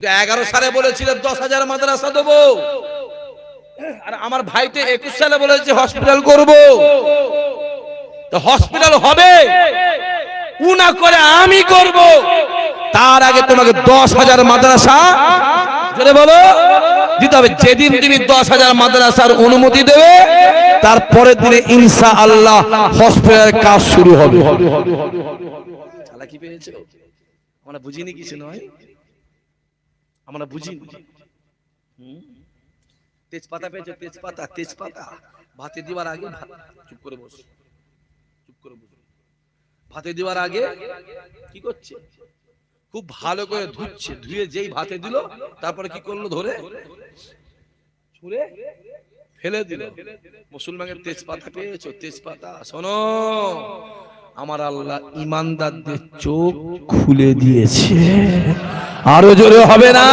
11 সালে বলেছিল 10,000 মাদ্রাসা দেবো, আর আমার ভাইতে 21 সালে বলেছে হসপিটাল করব। তো হসপিটাল হবে উনা করে আমি করব, তার আগে তোমাকে 10,000 মাদ্রাসা জোরে বলো দিতে হবে। যেদিন তুমি 10,000 মাদ্রাসার অনুমতি দেবে তারপরের দিনে ইনশাআল্লাহ হসপিটালের কাজ শুরু হবে। চালাকি পেয়েছো? আমরা বুঝিনি কিছু নয়, আমরা বুঝিনি। তেজপাতা পেয়েছো? তেজপাতা, তেজপাতা ভাতে দেওয়ার আগে চুপ করে বসো, চুপ করে বসো। ভাতে দেওয়ার আগে কি করছে? খুব ভালো করে ধুচ্ছে, ধুয়ে যেই ভাতে দিল তারপরে কি করলো? ধরে ছুঁড়ে ফেলে দিল। মুসলমানের তেজপাতা পেয়েছো? তেজপাতা। শোনো, আমার আল্লাহ ইমানদারদের চোখ খুলে দিয়েছে। আরো জোরে হবে না?